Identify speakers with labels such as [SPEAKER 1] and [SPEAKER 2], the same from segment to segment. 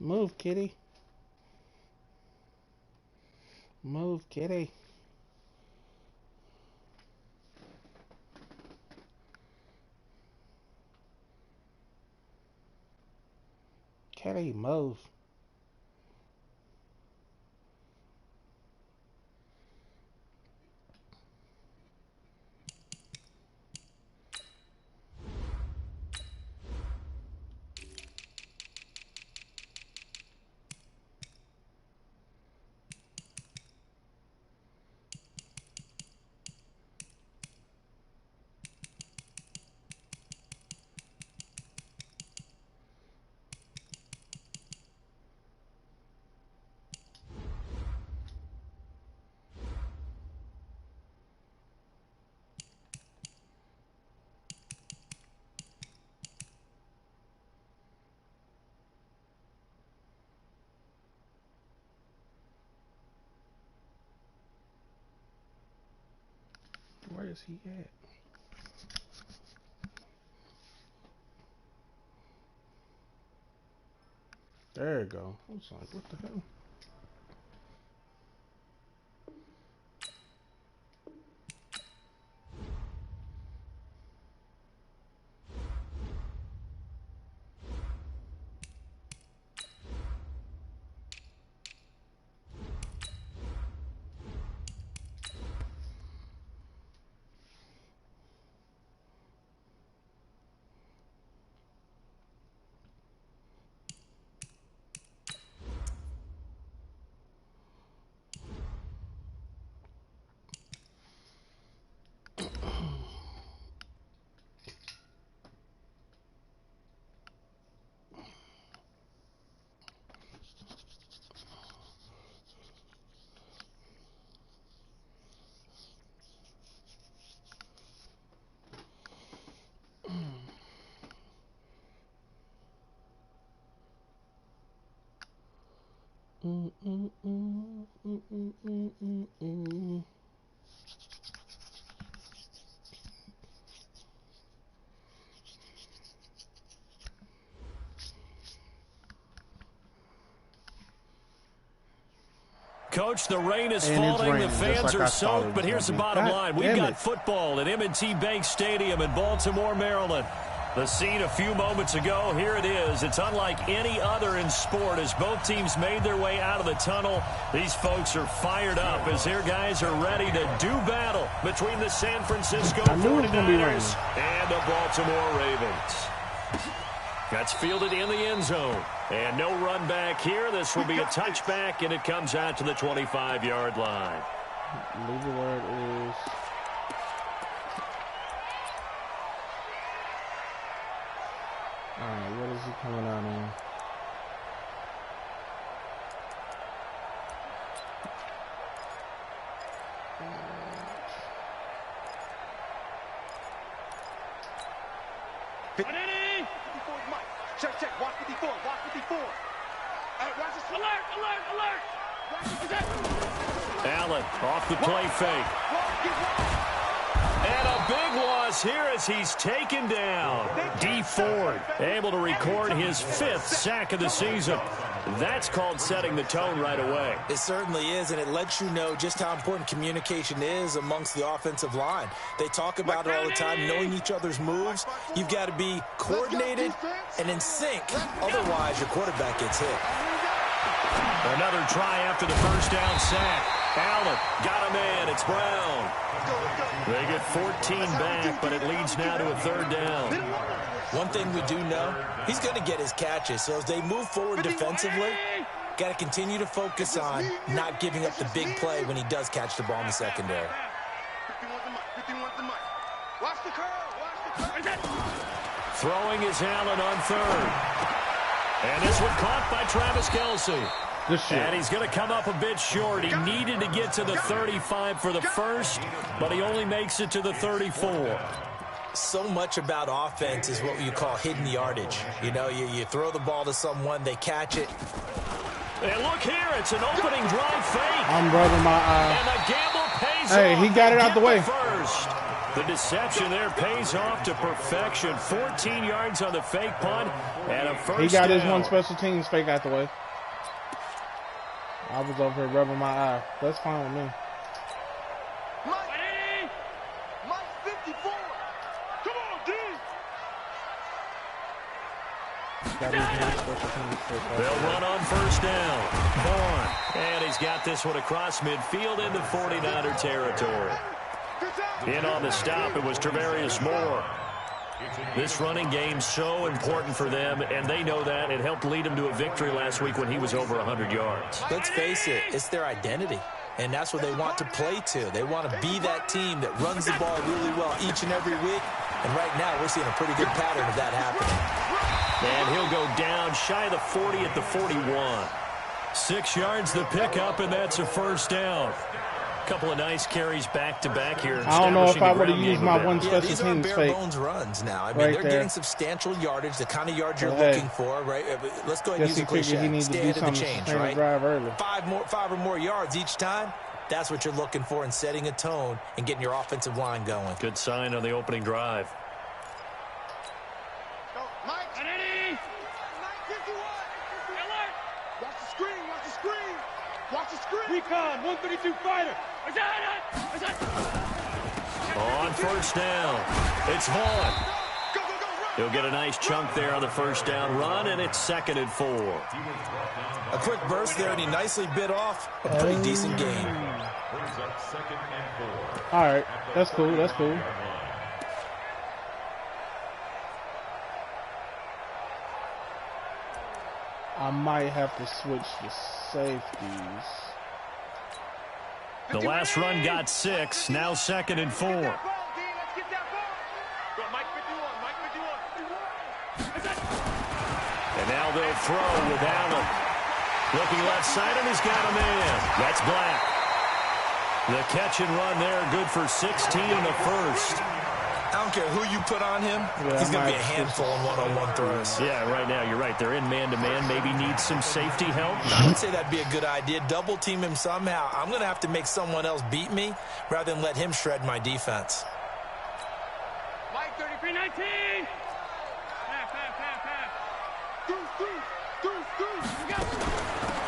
[SPEAKER 1] Move, kitty. Move, kitty. Kitty, move. Where is he at? There you go. I was like, what the hell?
[SPEAKER 2] Coach, the rain is falling, the fans are soaked, but here's the bottom line. We've got football at M&T Bank Stadium in Baltimore, Maryland. The scene a few moments ago, here it is. It's unlike any other in sport as both teams made their way out of the tunnel. These folks are fired up as their guys are ready to do battle between the San Francisco 49ers and the Baltimore Ravens. That's fielded in the end zone. And no run back here. This will be a touchback, and it comes out to the 25-yard line.
[SPEAKER 1] Legal word is... Alright, what is he coming out on?
[SPEAKER 3] Check, watch 54, watch 54. Watch this. Alert.
[SPEAKER 2] Allen off the play fake. And a big loss here as he's taken down. D. Ford able to record his 5th sack of the season. That's called setting the tone right away.
[SPEAKER 4] It certainly is, and it lets you know just how important communication is amongst the offensive line. They talk about it all the time, knowing each other's moves. You've got to be coordinated and in sync. Otherwise, your quarterback gets hit.
[SPEAKER 2] Another try after the first down sack. Allen got a man. It's Brown. They get 14 back, but it leads now to a 3rd down.
[SPEAKER 4] One thing we do know, he's going to get his catches. So as they move forward defensively, got to continue to focus on not giving up the big play when he does catch the ball in the secondary.
[SPEAKER 2] Throwing is Allen on 3rd. And this one caught by Travis Kelce. And he's going to come up a bit short. He needed to get to the 35 for the first, but he only makes it to the 34.
[SPEAKER 4] So much about offense is what you call hidden yardage. You know, you throw the ball to someone, they catch it.
[SPEAKER 2] And look here, it's an opening drive fake.
[SPEAKER 1] I'm rubbing my eye.
[SPEAKER 2] And the gamble pays
[SPEAKER 1] off. He got it out the way.
[SPEAKER 2] First. The deception there pays off to perfection. 14 yards on the fake punt and a first down.
[SPEAKER 1] He got his one special teams fake out the way. I was over here rubbing my eye. That's fine with me.
[SPEAKER 3] Mike 54. Come on, D.
[SPEAKER 1] Got his one special teams fake out the
[SPEAKER 2] They'll
[SPEAKER 1] way.
[SPEAKER 2] run on first down. Vaughn. And he's got this one across midfield into 49er territory. In on the stop, it was Travarius Moore. This running game's so important for them, and they know that. It helped lead them to a victory last week when he was over 100 yards.
[SPEAKER 4] Let's face it, it's their identity, and that's what they want to play to. They want to be that team that runs the ball really well each and every week, and right now we're seeing a pretty good pattern of that happening.
[SPEAKER 2] And he'll go down shy of the 40 at the 41. 6 yards the pickup, and that's a first down. Couple of nice carries back-to-back here.
[SPEAKER 1] I don't know if I would have
[SPEAKER 2] establishing the
[SPEAKER 1] used
[SPEAKER 2] ground
[SPEAKER 1] my
[SPEAKER 2] game
[SPEAKER 1] one
[SPEAKER 2] a bit.
[SPEAKER 1] special
[SPEAKER 4] These aren't
[SPEAKER 1] teams
[SPEAKER 4] bare
[SPEAKER 1] fake.
[SPEAKER 4] bones runs now. I mean,
[SPEAKER 1] Right
[SPEAKER 4] they're
[SPEAKER 1] there.
[SPEAKER 4] getting substantial yardage, the kind of yards you're
[SPEAKER 1] Hey.
[SPEAKER 4] looking for, right? Let's go ahead and
[SPEAKER 1] Guess
[SPEAKER 4] use
[SPEAKER 1] he
[SPEAKER 4] a
[SPEAKER 1] figured
[SPEAKER 4] cliche.
[SPEAKER 1] he needed to do
[SPEAKER 4] Stand in the
[SPEAKER 1] something to
[SPEAKER 4] change,
[SPEAKER 1] sustain the
[SPEAKER 4] right?
[SPEAKER 1] drive early.
[SPEAKER 4] Five or more yards each time. That's what you're looking for in setting a tone and getting your offensive line going.
[SPEAKER 2] Good sign on the opening drive.
[SPEAKER 3] Mike. Mike 51. Alert. Watch the screen. Watch the screen. Watch the screen.
[SPEAKER 5] Recon, 132 fighter.
[SPEAKER 2] On first down, it's Vaughn.
[SPEAKER 3] Go, go, go, run.
[SPEAKER 2] He'll get a nice chunk there on the first down run, and it's 2nd and 4.
[SPEAKER 4] A quick burst there, and he nicely bit off a pretty decent gain.
[SPEAKER 1] All right, that's cool. That's cool. I might have to switch the safeties.
[SPEAKER 2] The last run got 6, now 2nd and 4.
[SPEAKER 3] Let's get that ball. Go, Mike 51. Mike 51.
[SPEAKER 2] And now they'll throw with Allen. Looking left side, and he's got a man. That's Black. The catch and run there, good for 16 and a first.
[SPEAKER 4] I don't care who you put on him.
[SPEAKER 1] Yeah,
[SPEAKER 4] He's going to
[SPEAKER 1] I
[SPEAKER 4] be a
[SPEAKER 1] might
[SPEAKER 4] handful in one-on-one throws.
[SPEAKER 2] Yeah, right now, you're right. They're in man-to-man. Maybe needs some safety help.
[SPEAKER 4] I would say that'd be a good idea. Double team him somehow. I'm going to have to make someone else beat me rather than let him shred my defense.
[SPEAKER 5] Mike 33-19.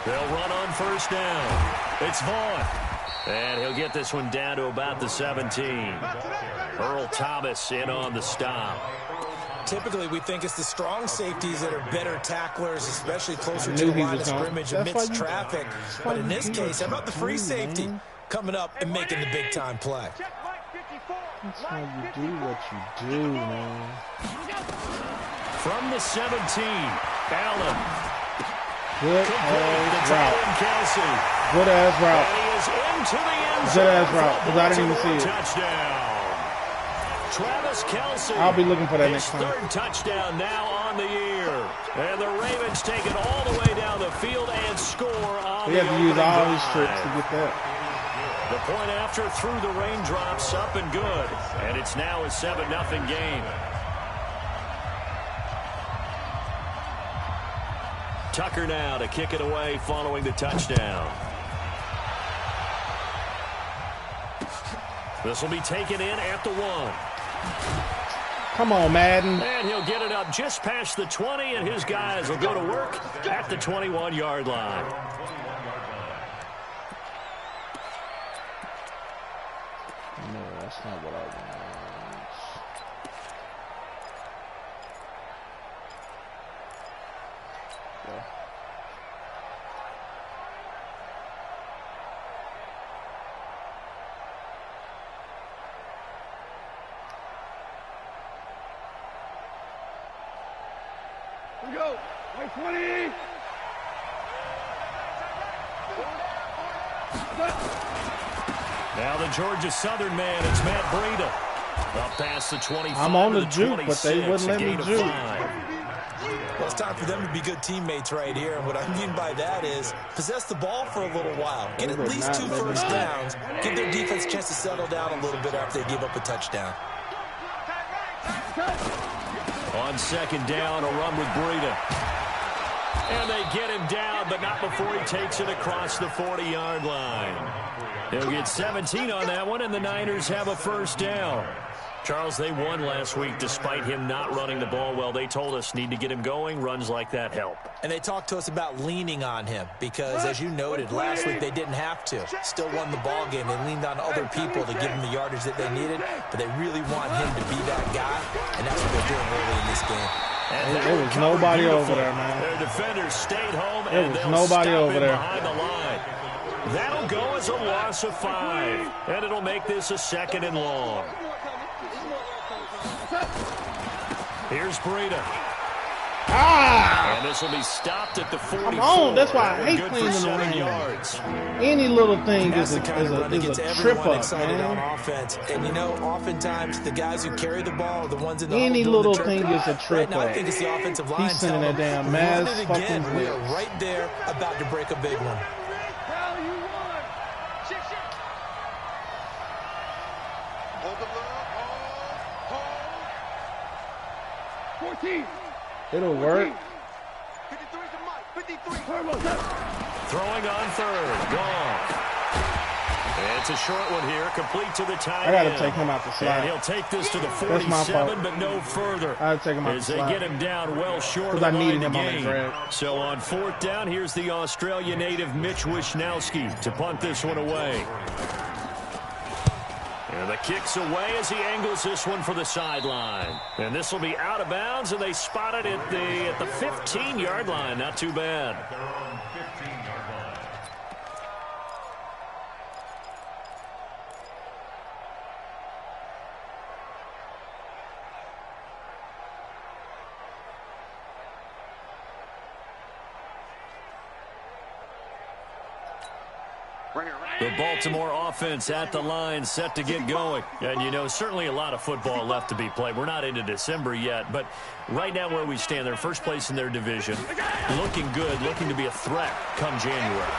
[SPEAKER 2] They'll run on first down. It's Vaughn. And he'll get this one down to about the 17. Earl Thomas in on the stop.
[SPEAKER 4] Typically, we think it's the strong safeties that are better tacklers, especially closer
[SPEAKER 1] I
[SPEAKER 4] to
[SPEAKER 1] knew
[SPEAKER 4] the
[SPEAKER 1] he
[SPEAKER 4] line of
[SPEAKER 1] was gonna-
[SPEAKER 4] scrimmage
[SPEAKER 1] that's
[SPEAKER 4] amidst
[SPEAKER 1] why you-
[SPEAKER 4] traffic.
[SPEAKER 1] that's
[SPEAKER 4] But
[SPEAKER 1] why
[SPEAKER 4] in
[SPEAKER 1] you
[SPEAKER 4] this
[SPEAKER 1] do
[SPEAKER 4] case, how
[SPEAKER 1] what
[SPEAKER 4] about the
[SPEAKER 1] you
[SPEAKER 4] free
[SPEAKER 1] do,
[SPEAKER 4] safety
[SPEAKER 1] man.
[SPEAKER 4] coming up and making the big-time play?
[SPEAKER 1] That's why you do what you do, man.
[SPEAKER 2] From the 17, Allen.
[SPEAKER 1] Good
[SPEAKER 2] Complete
[SPEAKER 1] ass
[SPEAKER 2] to
[SPEAKER 1] route.
[SPEAKER 2] Tyron Kelsey.
[SPEAKER 1] Good ass
[SPEAKER 2] And
[SPEAKER 1] route.
[SPEAKER 2] he is into the end
[SPEAKER 1] Good
[SPEAKER 2] zone.
[SPEAKER 1] ass route,
[SPEAKER 2] for
[SPEAKER 1] 'cause I didn't even see it.
[SPEAKER 2] Touchdown. Travis Kelsey.
[SPEAKER 1] I'll be looking for that
[SPEAKER 2] His
[SPEAKER 1] next time.
[SPEAKER 2] third touchdown now on the year. And the Ravens take it all the way down the field and score on
[SPEAKER 1] We
[SPEAKER 2] the
[SPEAKER 1] have to use
[SPEAKER 2] opening
[SPEAKER 1] all his
[SPEAKER 2] drive.
[SPEAKER 1] tricks to get that.
[SPEAKER 2] The point after through the raindrops, up and good. And it's now a 7-0 game. Tucker now to kick it away following the touchdown. This will be taken in at the 1.
[SPEAKER 1] Come on, Madden.
[SPEAKER 2] And he'll get it up just past the 20, and his guys will go to work at the 21-yard line.
[SPEAKER 1] No, that's not what I want. Yeah.
[SPEAKER 5] Here we go. Mike 20.
[SPEAKER 2] Now the Georgia Southern man, it's Matt Breida. Up past the 25.
[SPEAKER 1] I'm on
[SPEAKER 2] to
[SPEAKER 1] the juke, but they
[SPEAKER 2] 26,
[SPEAKER 1] wouldn't let
[SPEAKER 2] a
[SPEAKER 1] me
[SPEAKER 2] gain of
[SPEAKER 1] juke.
[SPEAKER 2] 5.
[SPEAKER 4] Well, it's time for them to be good teammates right here. And what I mean by that is possess the ball for a little while. Get
[SPEAKER 1] They
[SPEAKER 4] at
[SPEAKER 1] would
[SPEAKER 4] least
[SPEAKER 1] not
[SPEAKER 4] 2
[SPEAKER 1] let me
[SPEAKER 4] first
[SPEAKER 1] juke.
[SPEAKER 4] downs. Give their defense a chance to settle down a little bit after they give up a touchdown.
[SPEAKER 2] On second down, a run with Breida. And they get him down, but not before he takes it across the 40-yard line. He'll get 17 on that one, and the Niners have a first down. Charles, they won last week despite him not running the ball well. They told us need to get him going. Runs like that help.
[SPEAKER 4] And they talked to us about leaning on him because, as you noted, last week they didn't have to. Still won the ball game. They leaned on other people to give him the yardage that they needed, but they really want him to be that guy, and that's what they're doing early in this game.
[SPEAKER 1] There was nobody over there, man.
[SPEAKER 2] Their defenders stayed home,
[SPEAKER 1] there was nobody over there
[SPEAKER 2] behind the line. That'll go as a loss of 5, and it'll make this a 2nd and long. Here's Breida. And this will be stopped at the 44.
[SPEAKER 1] Come on, that's why I hate cleaning the ring. Any little thing is a trip up, man.
[SPEAKER 4] On offense. And you know, oftentimes the guys who carry the ball are the ones in the
[SPEAKER 1] Any little thing is a trip
[SPEAKER 4] right now,
[SPEAKER 1] up.
[SPEAKER 4] I think it's the offensive line.
[SPEAKER 1] He's sending that damn mass fucking
[SPEAKER 4] we are right there about to break a big one.
[SPEAKER 5] 14.
[SPEAKER 1] It'll work.
[SPEAKER 3] 53 to Mike. 53.
[SPEAKER 2] Throwing on 3rd. Gone. It's a short one here, complete to the tight
[SPEAKER 1] end. I
[SPEAKER 2] gotta
[SPEAKER 1] take him out the slot.
[SPEAKER 2] And he'll take this to the 47, but no further.
[SPEAKER 1] I gotta take him out
[SPEAKER 2] as
[SPEAKER 1] the
[SPEAKER 2] they
[SPEAKER 1] slot.
[SPEAKER 2] get him down well short of the line of game.
[SPEAKER 1] On
[SPEAKER 2] so on 4th down, here's the Australia native Mitch Wishnowski to punt this one away. And the kick's away as he angles this one for the sideline. And this will be out of bounds, and they spot it at the 15-yard line. Not too bad. The Baltimore offense at the line, set to get going. And, you know, certainly a lot of football left to be played. We're not into December yet, but right now where we stand, they're first place in their division. Looking good, looking to be a threat come January.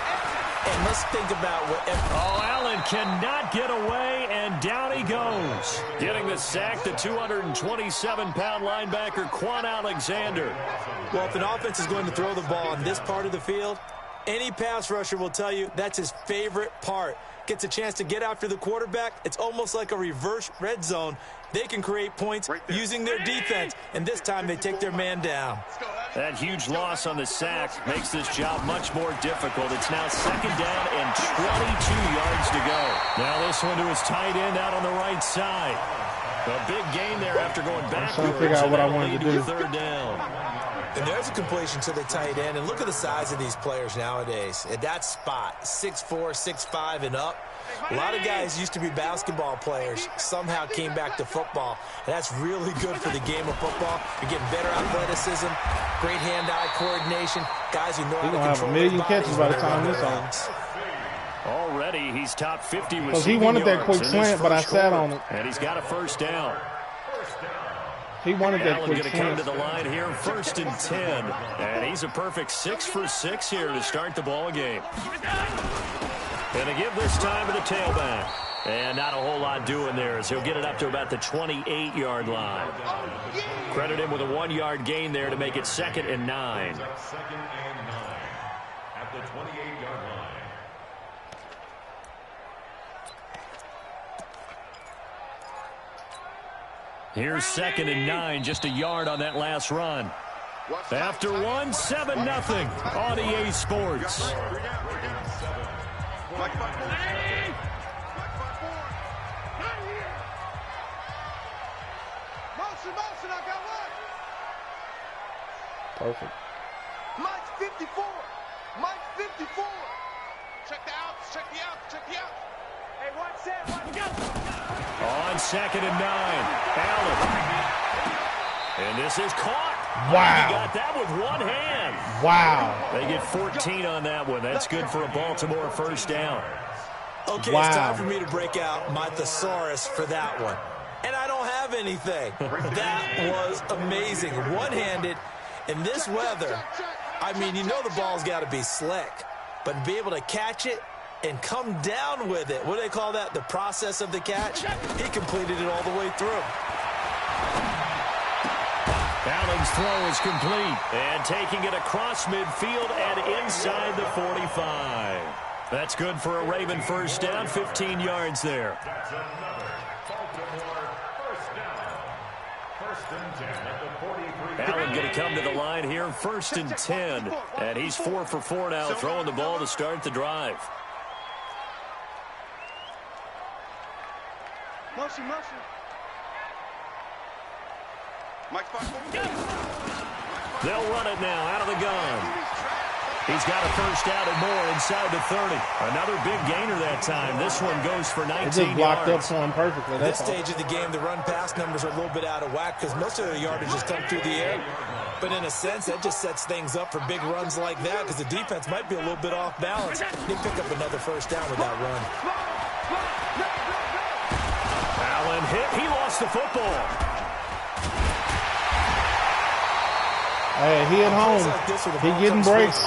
[SPEAKER 4] And let's think about what...
[SPEAKER 2] Allen cannot get away, and down he goes. Getting the sack, the 227-pound linebacker, Quan Alexander.
[SPEAKER 4] Well, if an offense is going to throw the ball on this part of the field, any pass rusher will tell you that's his favorite part. Gets a chance to get after the quarterback. It's almost like a reverse red zone. They can create points using their defense, and this time they take their man down.
[SPEAKER 2] That huge loss on the sack makes this job much more difficult. It's now 2nd down and 22 yards to go. Now this one to his tight end out on the right side. A big gain there after going backwards.
[SPEAKER 1] I'm trying to figure out what I wanted to do.
[SPEAKER 2] 3rd down.
[SPEAKER 4] And there's a completion to the tight end. And look at the size of these players nowadays. At that spot, 6'4", 6'5", and up. A lot of guys used to be basketball players, somehow came back to football. And that's really good for the game of football. You're getting better athleticism, great hand-eye coordination, guys who know how to control
[SPEAKER 1] have a million catches by the time this ends.
[SPEAKER 2] Already, he's top 50 receiving
[SPEAKER 1] because he wanted that quick slant, but I sat on it.
[SPEAKER 2] And he's got a 1st down.
[SPEAKER 1] He wanted that quick
[SPEAKER 2] going to come to the line here, 1st and 10. And he's a perfect 6 for 6 here to start the ball game. And to give this time to the tailback. And not a whole lot doing there as he'll get it up to about the 28-yard line. Credit him with a 1-yard gain there to make it 2nd and 9.
[SPEAKER 6] 2nd and 9 at the 28-yard line.
[SPEAKER 2] Here's 2nd and 9, just a yard on that last run. After 1, 7-0 on EA Sports.
[SPEAKER 3] Motion, I got one.
[SPEAKER 1] Perfect.
[SPEAKER 3] Mike's 54. Mike's 54. Check the outs, check the outs, check the outs. Hey, one set, one go.
[SPEAKER 2] On 2nd and 9, Allen. And this is caught.
[SPEAKER 1] Wow.
[SPEAKER 2] He got that with one hand.
[SPEAKER 1] Wow.
[SPEAKER 2] They get 14 on that one. That's good for a Baltimore 1st down.
[SPEAKER 4] Okay,
[SPEAKER 1] wow.
[SPEAKER 4] It's time for me to break out my thesaurus for that one. And I don't have anything. That was amazing. One-handed in this weather. I mean, you know the ball's got to be slick. But to be able to catch it and come down with it, what do they call that? The process of the catch? He completed it all the way through.
[SPEAKER 2] Allen's throw is complete. And taking it across midfield and inside the 45. That's good for a Raven 1st down, 15 yards there.
[SPEAKER 6] That's another Baltimore 1st down.
[SPEAKER 2] Allen going to come to the line here, 1st and 10. And he's 4 for 4 now, throwing the ball to start the drive.
[SPEAKER 3] Motion.
[SPEAKER 2] They'll run it now out of the gun. He's got a first down and more inside the 30. Another big gainer that time. This one goes for 19 yards.
[SPEAKER 1] It just blocked up for him perfectly.
[SPEAKER 4] At this stage of the game, the run-pass numbers are a little bit out of whack because most of the yardage has come through the air. But in a sense, that just sets things up for big runs like that because the defense might be a little bit off balance. They pick up another first down with that run.
[SPEAKER 2] Allen hit. He lost the football.
[SPEAKER 1] Hey, he at home. He getting breaks.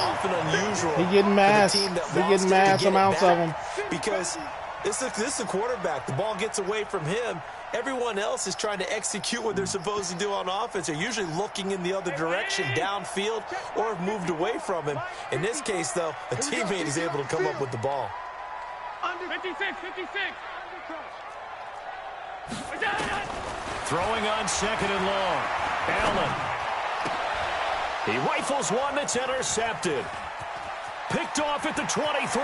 [SPEAKER 1] He getting mass. He getting mass amounts of them.
[SPEAKER 4] Because this is a quarterback. The ball gets away from him. Everyone else is trying to execute what they're supposed to do on offense. They're usually looking in the other direction, downfield, or have moved away from him. In this case, though, a teammate is able to come up with the ball.
[SPEAKER 5] 56.
[SPEAKER 2] Throwing on 2nd and long. Allen. He rifles one that's intercepted. Picked off at the 23.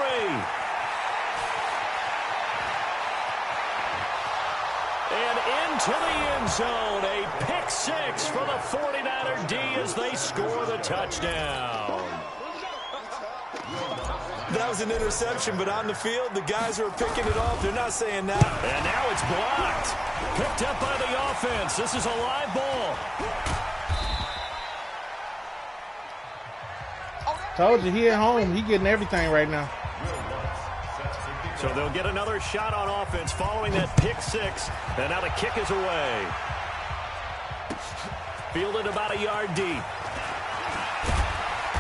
[SPEAKER 2] And into the end zone. A pick 6 for the 49er D as they score the touchdown.
[SPEAKER 4] That was an interception, but on the field, the guys who are picking it off, they're not saying that.
[SPEAKER 2] And now it's blocked. Picked up by the offense. This is a live ball.
[SPEAKER 1] Told you, he at home. He getting everything right now.
[SPEAKER 2] So they'll get another shot on offense following that pick 6. And now the kick is away. Fielded about a yard deep.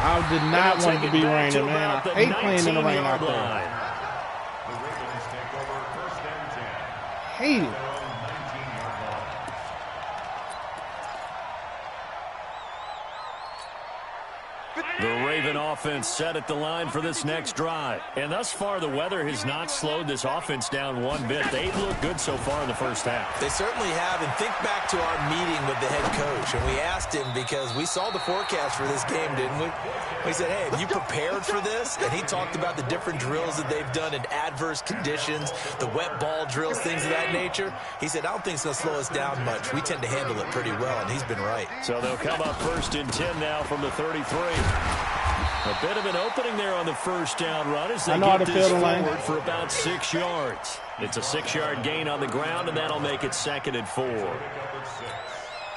[SPEAKER 1] I did not want it to be raining, man. I hate playing in the rain out there. Hate it.
[SPEAKER 2] The Raven offense set at the line for this next drive. And thus far, the weather has not slowed this offense down one bit. They've looked good so far in the first half.
[SPEAKER 4] They certainly have. And think back to our meeting with the head coach. And we asked him because we saw the forecast for this game, didn't we? We said, hey, have you prepared for this? And he talked about the different drills that they've done in adverse conditions, the wet ball drills, things of that nature. He said, I don't think it's going to slow us down much. We tend to handle it pretty well, and he's been right.
[SPEAKER 2] So they'll come up 1st and 10 now from the 33. A bit of an opening there on the first down run as they get this forward for about 6 yards. It's a 6-yard gain on the ground, and that'll make it 2nd and 4.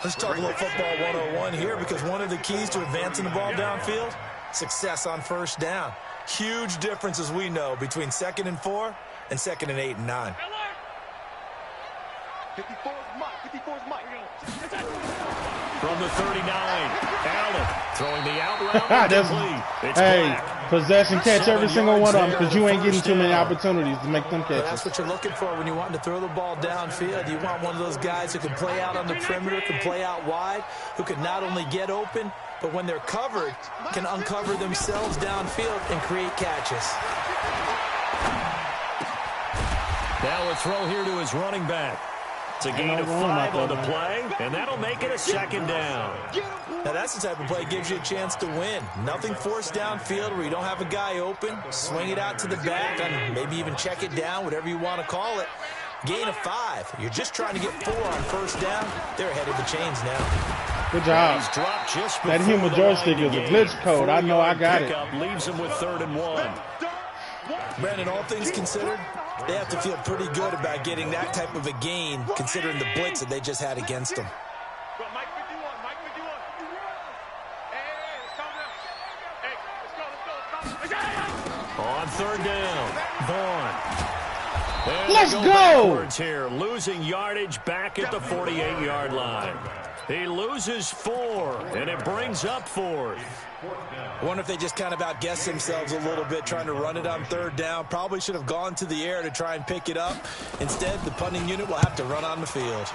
[SPEAKER 4] Let's talk a little football 101 here because one of the keys to advancing the ball downfield, success on first down. Huge difference, as we know, between 2nd and 4 and 2nd and 8 and 9.
[SPEAKER 3] 54 is Mike.
[SPEAKER 2] From the 39, Allen throwing the out route.
[SPEAKER 1] Hey, possession catch every single one of them because you ain't getting too many opportunities to make them catches.
[SPEAKER 4] Well, that's what you're looking for when you want to throw the ball downfield. You want one of those guys who can play out on the perimeter, can play out wide, who can not only get open, but when they're covered, can uncover themselves downfield and create catches.
[SPEAKER 2] Now a throw here to his running back. It's a gain of 5 on the play, and that'll make it a 2nd down.
[SPEAKER 4] Now, that's the type of play that gives you a chance to win. Nothing forced downfield where you don't have a guy open. Swing it out to the back, and maybe even check it down, whatever you want to call it. Gain of 5. You're just trying to get 4 on first down. They're ahead of the chains now.
[SPEAKER 1] Good job. That human joystick is a glitch code. I know I got it.
[SPEAKER 2] Leaves him with 3rd and 1.
[SPEAKER 4] Brandon, all things considered, they have to feel pretty good about getting that type of a gain, considering the blitz that they just had against them.
[SPEAKER 3] Mike 51. Hey, let's go.
[SPEAKER 2] On 3rd down, Vaughn.
[SPEAKER 1] Let's go!
[SPEAKER 2] Here, losing yardage back at the 48-yard line. He loses 4, and it brings up 4th.
[SPEAKER 4] I wonder if they just kind of outguessed themselves a little bit trying to run it on 3rd down. Probably should have gone to the air to try and pick it up. Instead, the punting unit will have to run on the field.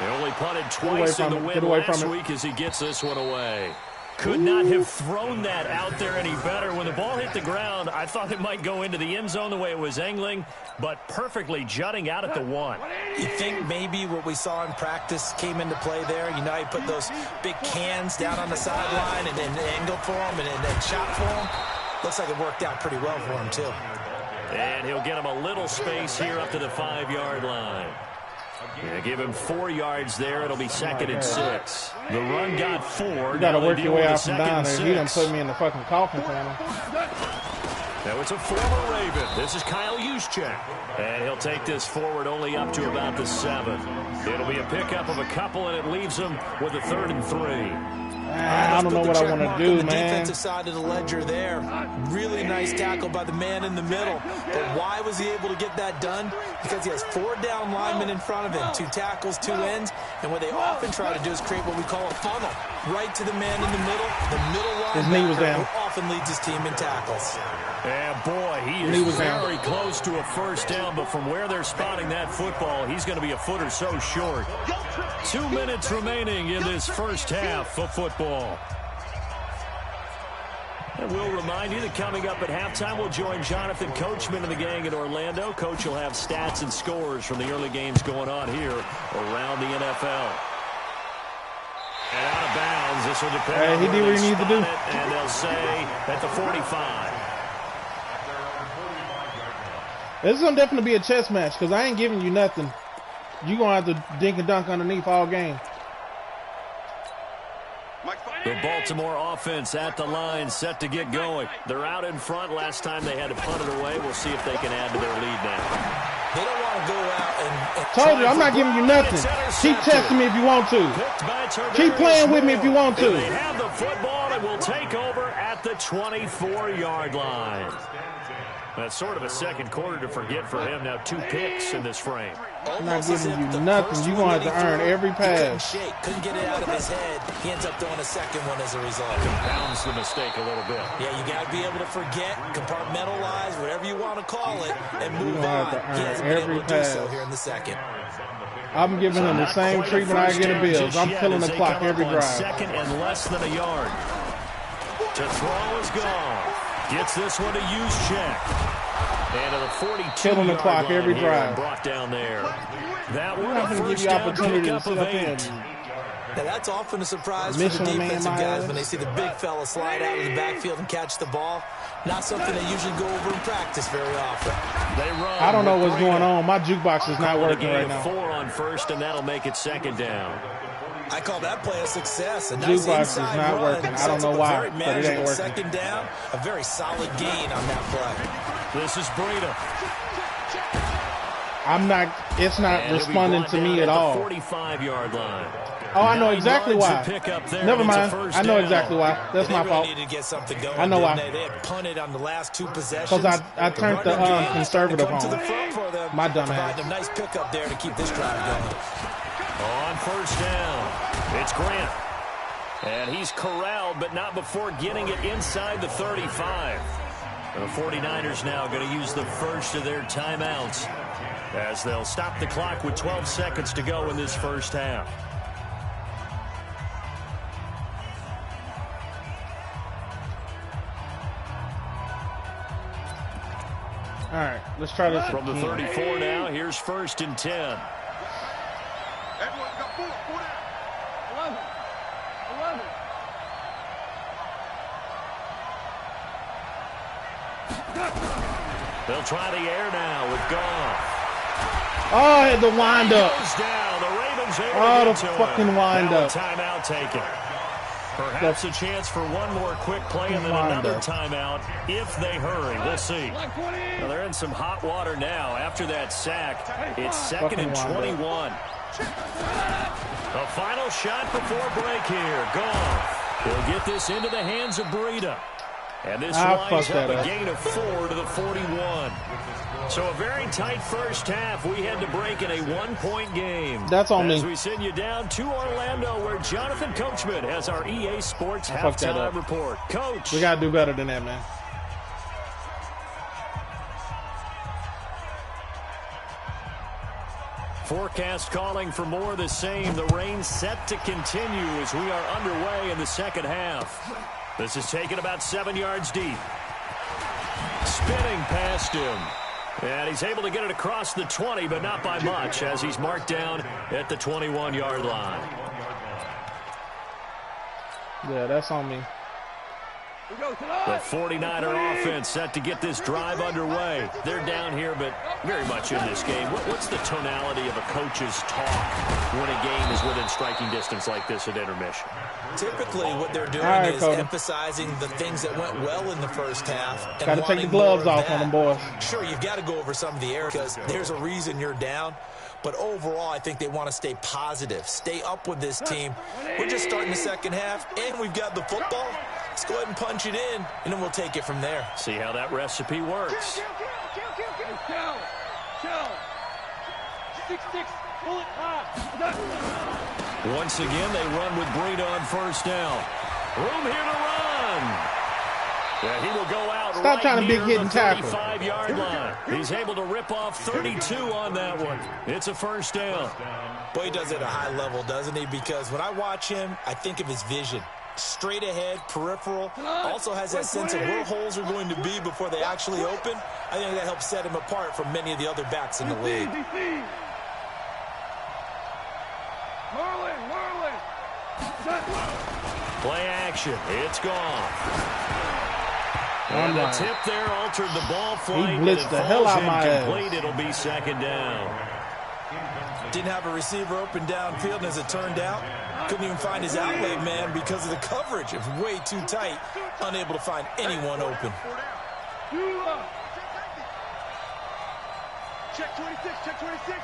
[SPEAKER 2] They only punted twice in the win last week as he gets this one away. could not have thrown that out there any better. When the ball hit the ground, I thought it might go into the end zone the way it was angling, but perfectly jutting out at the 1.
[SPEAKER 4] You think maybe what we saw in practice came into play there? You know, he put those big cans down on the sideline and then angled for him and then shot for him. Looks like it worked out pretty well for him, too.
[SPEAKER 2] And he'll get him a little space here up to the 5-yard line. Yeah, give him 4 yards there. It'll be 2nd and 6. The run got 4.
[SPEAKER 1] You got to work your way out from down there. He done put me in the fucking coffin corner.
[SPEAKER 2] Now it's a former Raven. This is Kyle Juszczyk. And he'll take this forward only up to about the 7. It'll be a pickup of a couple, and it leaves him with a 3rd and 3.
[SPEAKER 1] I don't know what I want to do, man.
[SPEAKER 4] Defensive side of the ledger there. Really nice tackle by the man in the middle. But why was he able to get that done? Because he has 4 down linemen in front of him. 2 tackles, 2 ends. And what they often try to do is create what we call a funnel. Right to the man in the middle. The middle linebacker who often leads his team in tackles.
[SPEAKER 2] Yeah, boy, he is very close to a first down, but from where they're spotting that football, he's going to be a foot or so short. 2 minutes remaining in this first half of football. And we'll remind you that coming up at halftime, we'll join Jonathan Coachman and the gang in Orlando. Coach will have stats and scores from the early games going on here around the NFL. And out of bounds, this will depend on
[SPEAKER 1] he did what he needed to do.
[SPEAKER 2] And they'll say at the 45.
[SPEAKER 1] This is going to definitely be a chess match because I ain't giving you nothing. You're going to have to dink and dunk underneath all game.
[SPEAKER 2] The Baltimore offense at the line, set to get going. They're out in front. Last time they had to punt it away. We'll see if they can add to their lead now.
[SPEAKER 4] They don't want to go out and
[SPEAKER 1] told you, I'm not giving you nothing. Keep testing me if you want to. Keep playing with me if you want to.
[SPEAKER 2] They have the football and will take over at the 24-yard line. That's sort of a second quarter to forget for him. Now 2 picks in this frame.
[SPEAKER 1] I'm not giving you nothing. You're going to have to earn every pass.
[SPEAKER 4] Couldn't get it out of his head. He ends up throwing a second one as a result.
[SPEAKER 2] Compounds the mistake a little bit.
[SPEAKER 4] Yeah, you got to be able to forget, compartmentalize, whatever you want to call it, and move on. He hasn't been able to do so here in the second.
[SPEAKER 1] I'm giving him the same treatment I get the Bills. I'm killing the clock every drive.
[SPEAKER 2] Second and less than a yard. To throw is gone. Gets this one to Juszczyk. And to the 42-yard
[SPEAKER 1] killing the clock every drive.
[SPEAKER 2] Brought down there. That one
[SPEAKER 1] I'm going to give you opportunity to sit up in.
[SPEAKER 4] Now that's often a surprise for the defensive guys when they see the big fella slide out of the backfield and catch the ball. Not something they usually go over in practice very often.
[SPEAKER 2] They run.
[SPEAKER 1] I don't know what's going on. My jukebox is not working right now.
[SPEAKER 2] 4 on first, and that'll make it 2nd down.
[SPEAKER 4] I call that play a success. A
[SPEAKER 1] nice inside is not working. I don't know why, but it ain't working.
[SPEAKER 4] 2nd down, a very solid gain on that play.
[SPEAKER 2] This is Breida.
[SPEAKER 1] It's not responding to me at all.
[SPEAKER 2] 45-yard line.
[SPEAKER 1] Oh, I know exactly why. Never mind. I know exactly why. That's my fault. I know why.
[SPEAKER 4] They had punted on the last 2 possessions.
[SPEAKER 1] Because I turned the conservative on. My dumb ass.
[SPEAKER 4] A nice pickup there to keep this drive going.
[SPEAKER 2] On first down, it's Grant. And he's corralled, but not before getting it inside the 35. The 49ers now going to use the first of their timeouts as they'll stop the clock with 12 seconds to go in this first half.
[SPEAKER 1] All right, let's try this
[SPEAKER 2] from the 34 now. Here's 1st and 10.
[SPEAKER 3] Everyone's got 4 down. 11.
[SPEAKER 2] They'll try the air now with Goff.
[SPEAKER 1] Oh, I had the wind up.
[SPEAKER 2] Oh,
[SPEAKER 1] the fucking wind up.
[SPEAKER 2] Timeout taken. Perhaps a chance for one more quick play and then another timeout if they hurry. We'll see. Well, they're in some hot water now. After that sack, it's 2nd and 21. A final shot before break here. Goff. He'll get this into the hands of Breida. And this winds up a gain of 4 to the 41. So a very tight first half. We had to break in a 1-point game.
[SPEAKER 1] That's on me.
[SPEAKER 2] As we send you down to Orlando, where Jonathan Coachman has our EA Sports halftime report. Coach.
[SPEAKER 1] We got to do better than that, man.
[SPEAKER 2] forecast calling for more of the same. The rain set to continue as we are underway in the second half. This is taken about 7 yards deep. Spinning past him. And he's able to get it across the 20, but not by much, as he's marked down at the 21-yard line.
[SPEAKER 1] Yeah, that's on me.
[SPEAKER 2] The 49er offense set to get this drive underway. They're down here, but very much in this game. What's the tonality of a coach's talk when a game is within striking distance like this at intermission?
[SPEAKER 4] Typically, what they're doing is emphasizing the things that went well in the first half.
[SPEAKER 1] Got to take the gloves off on them, boys.
[SPEAKER 4] Sure, you've got to go over some of the errors because there's a reason you're down. But overall, I think they want to stay positive, stay up with this team. We're just starting the second half, and we've got the football. Let's go ahead and punch it in, and then we'll take it from there.
[SPEAKER 2] See how that recipe works. Once again, they run with Breida on first down. Room here to run. Yeah, he will go out.
[SPEAKER 1] Stop trying to big hit and tackle.
[SPEAKER 2] 35-yard line. He's able to rip off 32 on that one. It's a first down.
[SPEAKER 4] Boy, he does it at a high level, doesn't he? Because when I watch him, I think of his vision. Straight ahead, peripheral. Also has that sense of where holes are going to be before they actually open. I think that helps set him apart from many of the other backs in the league.
[SPEAKER 2] Play action. It's gone. And the tip there altered the ball flight.
[SPEAKER 1] He blitzed the hell out of my ass.
[SPEAKER 2] It'll be second down.
[SPEAKER 4] Didn't have a receiver open downfield, and as it turned out, couldn't even find his outlet man because of the coverage. It was way too tight, unable to find anyone open.
[SPEAKER 3] Check 26, check 26.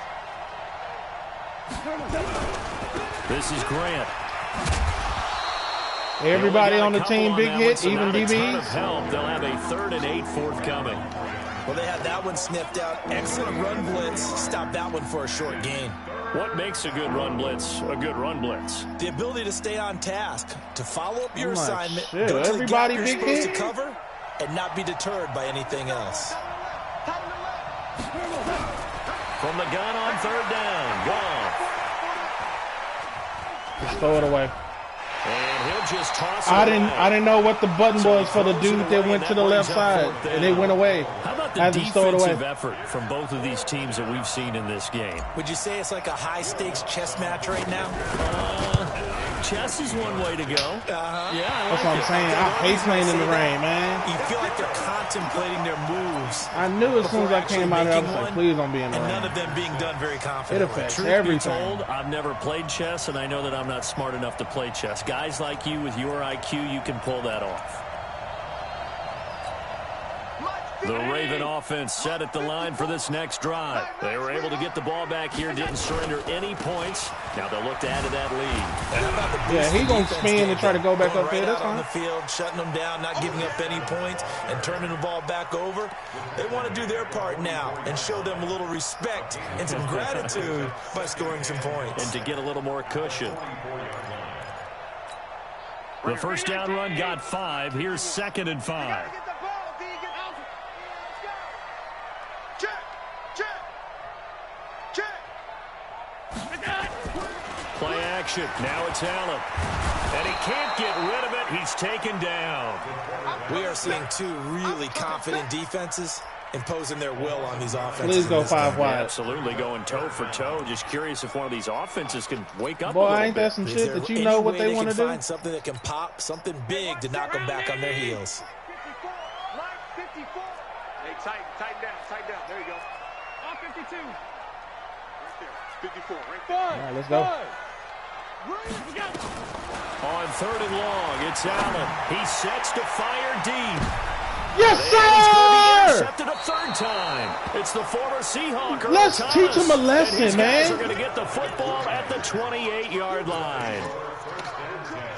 [SPEAKER 2] This is Grant.
[SPEAKER 1] Everybody on the team, big hit, even DBs.
[SPEAKER 2] They'll have a 3rd and 8 forthcoming.
[SPEAKER 4] Well, they had that one sniffed out. Excellent run blitz. Stop that one for a short gain.
[SPEAKER 2] What makes a good run blitz a good run blitz?
[SPEAKER 4] The ability to stay on task, to follow up your assignment,
[SPEAKER 1] shit.
[SPEAKER 4] go to
[SPEAKER 1] Everybody
[SPEAKER 4] the gap you're
[SPEAKER 1] big
[SPEAKER 4] supposed
[SPEAKER 1] hit?
[SPEAKER 4] to cover, and not be deterred by anything else.
[SPEAKER 2] From the gun on 3rd down. Gone.
[SPEAKER 1] Just throw it away.
[SPEAKER 2] And he'll just toss it
[SPEAKER 1] I
[SPEAKER 2] away.
[SPEAKER 1] didn't know what the button was for the dude that went to the left side, and it went away.
[SPEAKER 2] How about the defensive effort from both of these teams that we've seen in this game?
[SPEAKER 4] Would you say it's like a high-stakes chess match right now?
[SPEAKER 2] Chess is one way to go. Yeah,
[SPEAKER 1] That's what I'm saying. I hate playing in the rain, man.
[SPEAKER 4] You feel like they're contemplating their moves.
[SPEAKER 1] I knew as soon as I came out there, I was like, please don't be in the rain.
[SPEAKER 4] And none of them being done very
[SPEAKER 1] It
[SPEAKER 4] confidently.
[SPEAKER 1] affects
[SPEAKER 2] Truth
[SPEAKER 1] everything.
[SPEAKER 2] be told, I've never played chess, and I know that I'm not smart enough to play chess. Guys like you with your IQ, you can pull that off. The Raven offense set at the line for this next drive. They were able to get the ball back here, didn't surrender any points. Now they'll look to add to that lead.
[SPEAKER 1] Yeah, he's going to spin and try to go back up there. That's
[SPEAKER 4] on
[SPEAKER 1] fine.
[SPEAKER 4] the field, shutting them down, not giving up any points, and turning the ball back over. They want to do their part now and show them a little respect and some gratitude by scoring some points.
[SPEAKER 2] And to get a little more cushion. The first down run got 5. Here's 2nd and 5. Play action. Now it's Allen. And he can't get rid of it. He's taken down.
[SPEAKER 4] We are seeing two really confident defenses imposing their will on these offenses.
[SPEAKER 1] Please go 5 wide.
[SPEAKER 2] Absolutely going toe for toe. Just curious if one of these offenses can wake up a
[SPEAKER 1] Boy,
[SPEAKER 2] little
[SPEAKER 1] ain't
[SPEAKER 2] bit.
[SPEAKER 1] that some shit that you know what they want to do?
[SPEAKER 4] Find something that can pop, something big to knock them back on their heels.
[SPEAKER 5] Hey, tighten down. There you go. On 52. 54, right there.
[SPEAKER 1] All right, let's go.
[SPEAKER 2] On 3rd and long, it's Allen. He sets to fire deep.
[SPEAKER 1] Yes,
[SPEAKER 2] And he's going to be
[SPEAKER 1] sir!
[SPEAKER 2] intercepted a 3rd time. It's the former Seahawk.
[SPEAKER 1] Let's
[SPEAKER 2] Earl
[SPEAKER 1] teach him a
[SPEAKER 2] Thomas.
[SPEAKER 1] lesson,
[SPEAKER 2] And these guys
[SPEAKER 1] man.
[SPEAKER 2] are going to get the football at the 28-yard line.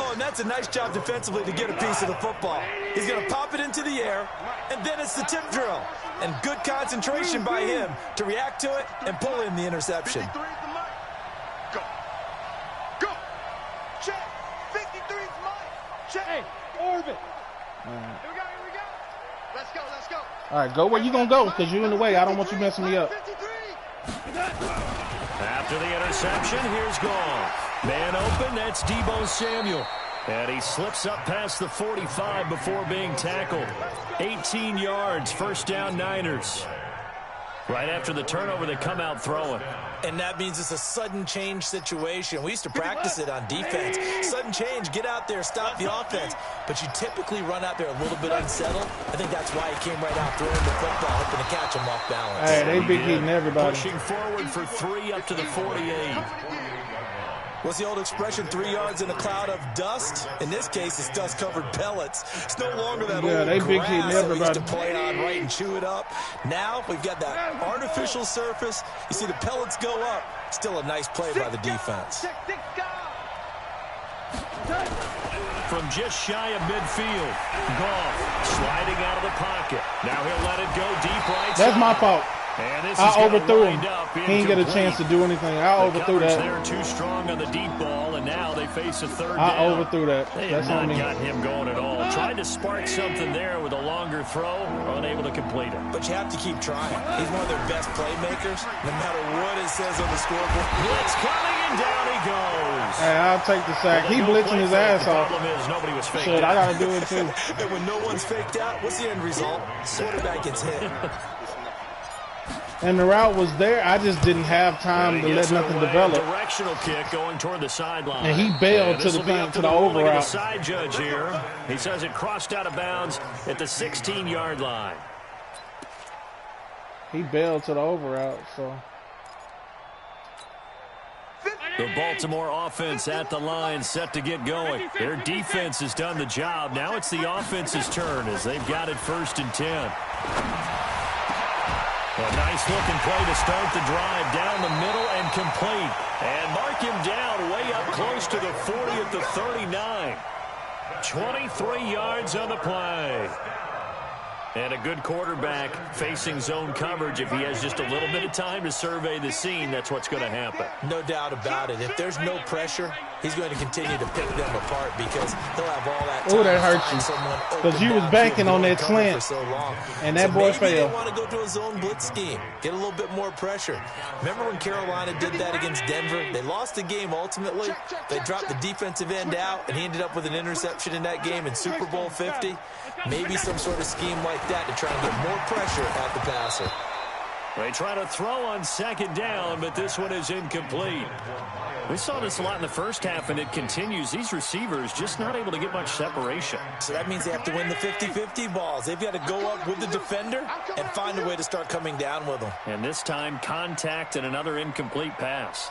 [SPEAKER 4] Oh, and that's a nice job defensively to get a piece of the football. He's going to pop it into the air, and then it's the tip drill. And good concentration by him to react to it and pull in the interception.
[SPEAKER 3] 53 is the mark. Go. Go. Check. 53 is mine. Check. Hey, orbit. Here we go. Let's go.
[SPEAKER 1] All right, go where you going to go because you're in the way. I don't want you messing me up.
[SPEAKER 3] 53.
[SPEAKER 2] After the interception, here's Goff. Man open, that's Deebo Samuel. And he slips up past the 45 before being tackled. 18 yards, first down Niners. Right after the turnover, they come out throwing.
[SPEAKER 4] And that means it's a sudden change situation. We used to practice it on defense. Sudden change, get out there, stop the offense. But you typically run out there a little bit unsettled. I think that's why he came right out throwing the football, hoping to catch him off balance.
[SPEAKER 1] Hey, they big hitting everybody.
[SPEAKER 2] Pushing forward for 3 up to the 48.
[SPEAKER 4] What's the old expression, 3 yards in a cloud of dust? In this case, it's dust-covered pellets. It's no longer that old
[SPEAKER 1] they big
[SPEAKER 4] grass
[SPEAKER 1] hitting
[SPEAKER 4] that we used to
[SPEAKER 1] everybody.
[SPEAKER 4] play on, right, and chew it up. Now we've got that artificial surface. You see the pellets go up. Still a nice play by the defense.
[SPEAKER 2] From just shy of midfield, Goff sliding out of the pocket. Now he'll let it go deep right side.
[SPEAKER 1] That's my fault.
[SPEAKER 2] And this
[SPEAKER 1] I
[SPEAKER 2] is
[SPEAKER 1] overthrew him.
[SPEAKER 2] wind up
[SPEAKER 1] He didn't get a chance to do anything. I overthrew that.
[SPEAKER 2] They're too strong on the deep ball, and now they face a third down.
[SPEAKER 1] I overthrew that.
[SPEAKER 2] They
[SPEAKER 1] That's
[SPEAKER 2] have
[SPEAKER 1] on
[SPEAKER 2] not
[SPEAKER 1] me.
[SPEAKER 2] gotten him going at all. Tried to spark something there with a longer throw, unable to complete it.
[SPEAKER 4] But you have to keep trying. He's one of their best playmakers, no matter what it says on the scoreboard.
[SPEAKER 2] Blitz coming, and down he goes.
[SPEAKER 1] Hey, I'll take the sack. He blitzing his ass off.
[SPEAKER 2] The problem is nobody was faked
[SPEAKER 1] Shit,
[SPEAKER 2] out.
[SPEAKER 1] I got to do it too.
[SPEAKER 4] And when no one's faked out, what's the end result? Quarterback gets hit.
[SPEAKER 1] And the route was there. I just didn't have time to let nothing develop.
[SPEAKER 2] Directional kick going toward the sideline.
[SPEAKER 1] And he bailed to the thing, to the over route.
[SPEAKER 2] The side judge here. He says it crossed out of bounds at the 16-yard line.
[SPEAKER 1] He bailed to the over route, so.
[SPEAKER 2] The Baltimore offense at the line, set to get going. Their defense has done the job. Now it's the offense's turn as they've got it 1st and 10. A nice-looking play to start the drive down the middle and complete. And mark him down way up close to the 40 at the 39. 23 yards on the play. And a good quarterback facing zone coverage. If he has just a little bit of time to survey the scene, that's what's going to happen.
[SPEAKER 4] No doubt about it. If there's no pressure, he's going to continue to pick them apart because he'll have all that time.
[SPEAKER 1] Oh, that hurts you. Because you was banking on that slant.
[SPEAKER 4] So long.
[SPEAKER 1] And that boy
[SPEAKER 4] maybe
[SPEAKER 1] failed.
[SPEAKER 4] They want to go to a zone blitz scheme. Get a little bit more pressure. Remember when Carolina did that against Denver? They lost the game ultimately. They dropped the defensive end out, and he ended up with an interception in that game in Super Bowl 50. Maybe some sort of scheme like that to try and get more pressure at the passer.
[SPEAKER 2] They try to throw on 2nd down, but this one is incomplete. We saw this a lot in the first half, and it continues. These receivers just not able to get much separation.
[SPEAKER 4] So that means they have to win the 50-50 balls. They've got to go up with the defender and find a way to start coming down with them.
[SPEAKER 2] And this time, contact and another incomplete pass.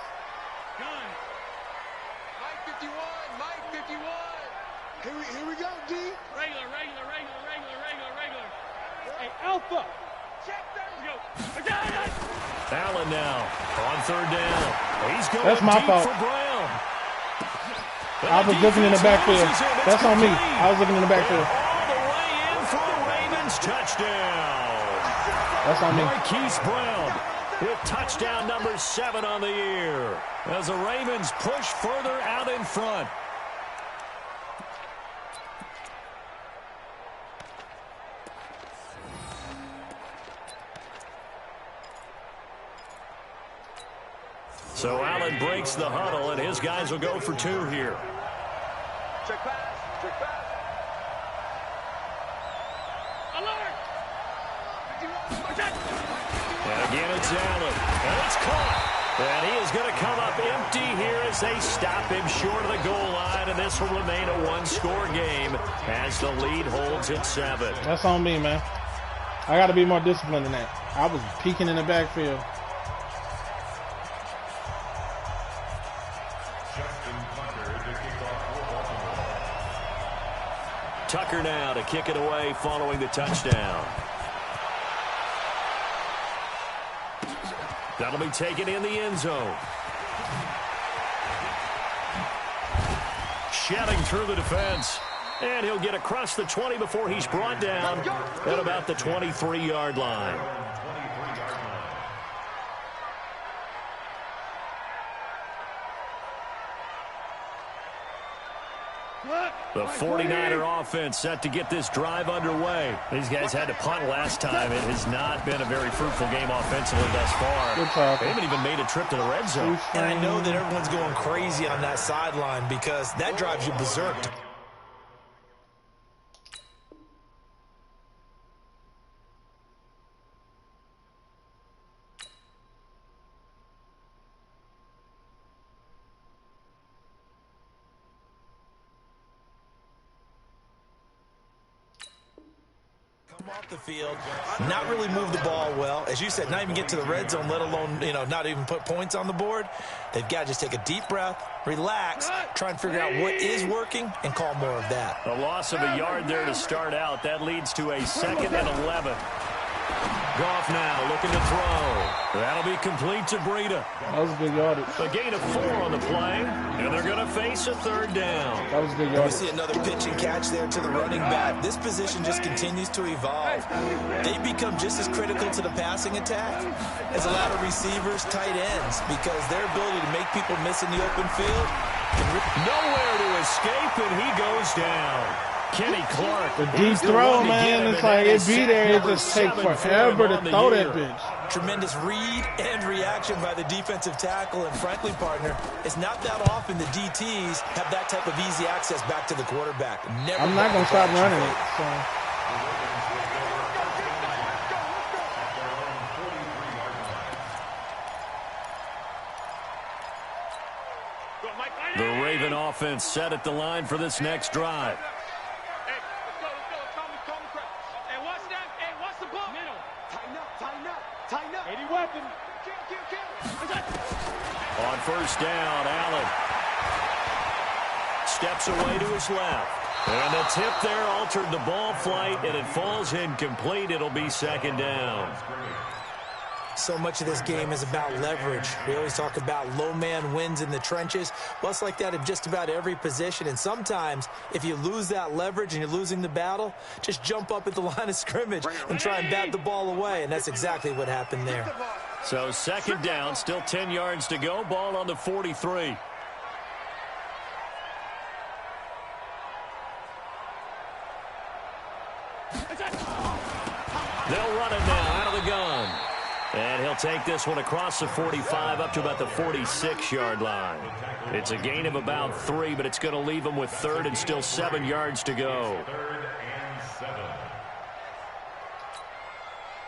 [SPEAKER 3] Mike 51, Mike 51. Here we go, D.
[SPEAKER 5] Regular. Hey, Alpha. Check that. Go.
[SPEAKER 2] Allen now on 3rd down. He's going
[SPEAKER 1] That's my
[SPEAKER 2] deep
[SPEAKER 1] fault.
[SPEAKER 2] for Brown.
[SPEAKER 1] I was looking in the backfield. That's on me. I was looking in the backfield.
[SPEAKER 2] All the way in for a Ravens touchdown.
[SPEAKER 1] That's on me.
[SPEAKER 2] Marquise Brown with touchdown number 7 on the year as the Ravens push further out in front. So Allen breaks the huddle, and his guys will go for 2 here.
[SPEAKER 3] Check pass.
[SPEAKER 5] Alert. 51.
[SPEAKER 2] And again, it's Allen. And it's caught. And he is going to come up empty here as they stop him short of the goal line. And this will remain a 1-score game as the lead holds at 7.
[SPEAKER 1] That's on me, man. I got to be more disciplined than that. I was peeking in the backfield.
[SPEAKER 2] Tucker now to kick it away following the touchdown. That'll be taken in the end zone. Shedding through the defense. And he'll get across the 20 before he's brought down at about the 23-yard line. The 49er offense set to get this drive underway. These guys had to punt last time. It has not been a very fruitful game offensively thus far. They haven't even made a trip to the red zone.
[SPEAKER 4] And I know that everyone's going crazy on that sideline because that drives you berserk. Off the field, not really move the ball well. As you said, not even get to the red zone, let alone, not even put points on the board. They've got to just take a deep breath, relax, try and figure out what is working, and call more of that.
[SPEAKER 2] A loss of a yard there to start out. That leads to a 2nd and 11. Goff now looking to throw. That'll be complete to Breida.
[SPEAKER 1] That was a good yardage.
[SPEAKER 2] A gain of 4 on the play, and they're going to face a 3rd down.
[SPEAKER 1] That was good yardage.
[SPEAKER 4] We see another pitch and catch there to the running back. This position just continues to evolve. They become just as critical to the passing attack as a lot of receivers, tight ends, because their ability to make people miss in the open field.
[SPEAKER 2] Nowhere to escape, and he goes down. Kenny Clark.
[SPEAKER 1] The deep throw, man, it's like it be there. It just takes forever to throw that bitch.
[SPEAKER 4] Tremendous read and reaction by the defensive tackle. And frankly, partner, it's not that often the DTs have that type of easy access back to the quarterback.
[SPEAKER 1] I'm not going to stop running it. So.
[SPEAKER 2] The Raven offense set at the line for this next drive. On 1st down, Allen steps away to his left. And the tip there altered the ball flight, and it falls incomplete. It'll be 2nd down.
[SPEAKER 4] So much of this game is about leverage. We always talk about low man wins in the trenches. Well, it's like that in just about every position. And sometimes, if you lose that leverage and you're losing the battle, just jump up at the line of scrimmage and try and bat the ball away. And that's exactly what happened there.
[SPEAKER 2] So 2nd down, still 10 yards to go. Ball on the 43. They'll run it now out of the gun. And he'll take this one across the 45 up to about the 46-yard line. It's a gain of about 3, but it's going to leave him with 3rd and still 7 yards to go.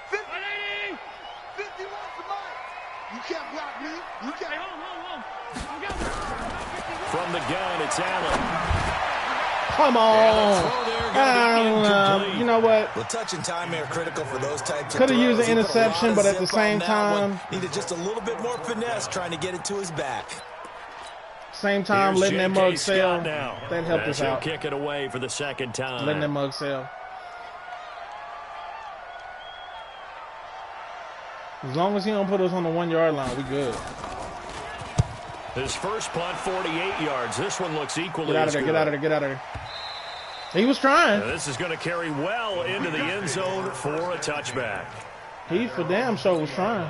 [SPEAKER 3] 50 you can't block me. You can't.
[SPEAKER 2] From the gun, it's Allen.
[SPEAKER 1] Come on. You know what?
[SPEAKER 4] Well, touch and time are critical for those types of
[SPEAKER 1] could have used an interception, but at the same time,
[SPEAKER 4] needed just a little bit more finesse trying to get it to his back.
[SPEAKER 1] Same time, letting that mug sail. That helped us out.
[SPEAKER 2] Kick it away for the 2nd time.
[SPEAKER 1] Letting that mug sail. As long as he don't put us on the 1-yard line, we good.
[SPEAKER 2] His first punt, 48 yards. This one looks equally
[SPEAKER 1] Get out of there, get out of there, get out of there. He was trying.
[SPEAKER 2] This is going to carry well into the end zone for a touchback.
[SPEAKER 1] He for damn sure was trying.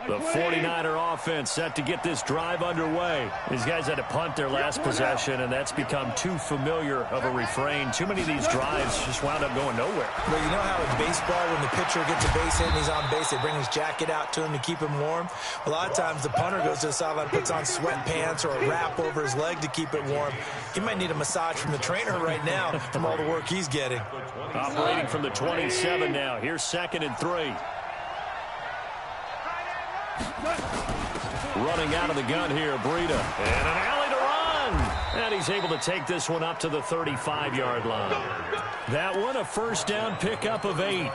[SPEAKER 2] The 49er offense set to get this drive underway. These guys had to punt their last possession, and that's become too familiar of a refrain. Too many of these drives just wound up going nowhere.
[SPEAKER 4] Well, you know how in baseball, when the pitcher gets a base hit and he's on base, they bring his jacket out to him to keep him warm? A lot of times the punter goes to the sideline, puts on sweatpants or a wrap over his leg to keep it warm. He might need a massage from the trainer right now from all the work he's getting.
[SPEAKER 2] Operating from the 27 now. Here's 2nd and 3. Running out of the gun here, Breida. And an alley to run. And he's able to take this one up to the 35-yard line. That one, a 1st down pickup of 8.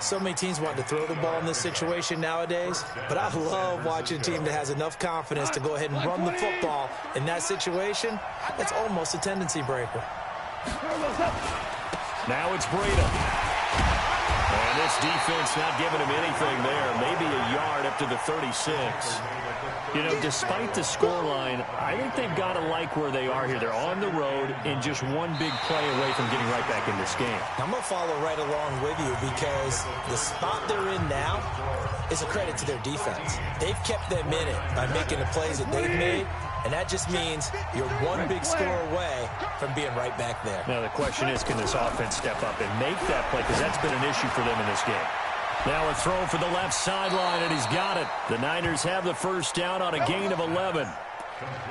[SPEAKER 4] So many teams want to throw the ball in this situation nowadays, but I love watching a team that has enough confidence to go ahead and run the football. In that situation, that's almost a tendency breaker.
[SPEAKER 2] Now it's Breida. And this defense not giving him anything there. Maybe a yard up to the 36. You know, despite the scoreline, I think they've got to like where they are here. They're on the road and just one big play away from getting right back in this game.
[SPEAKER 4] I'm going to follow right along with you because the spot they're in now, is a credit to their defense. They've kept them in it by making the plays that they've made, and that just means you're one big score away from being right back there.
[SPEAKER 2] Now the question is, can this offense step up and make that play? Because that's been an issue for them in this game. Now a throw for the left sideline, and he's got it. The Niners have the first down on a gain of 11.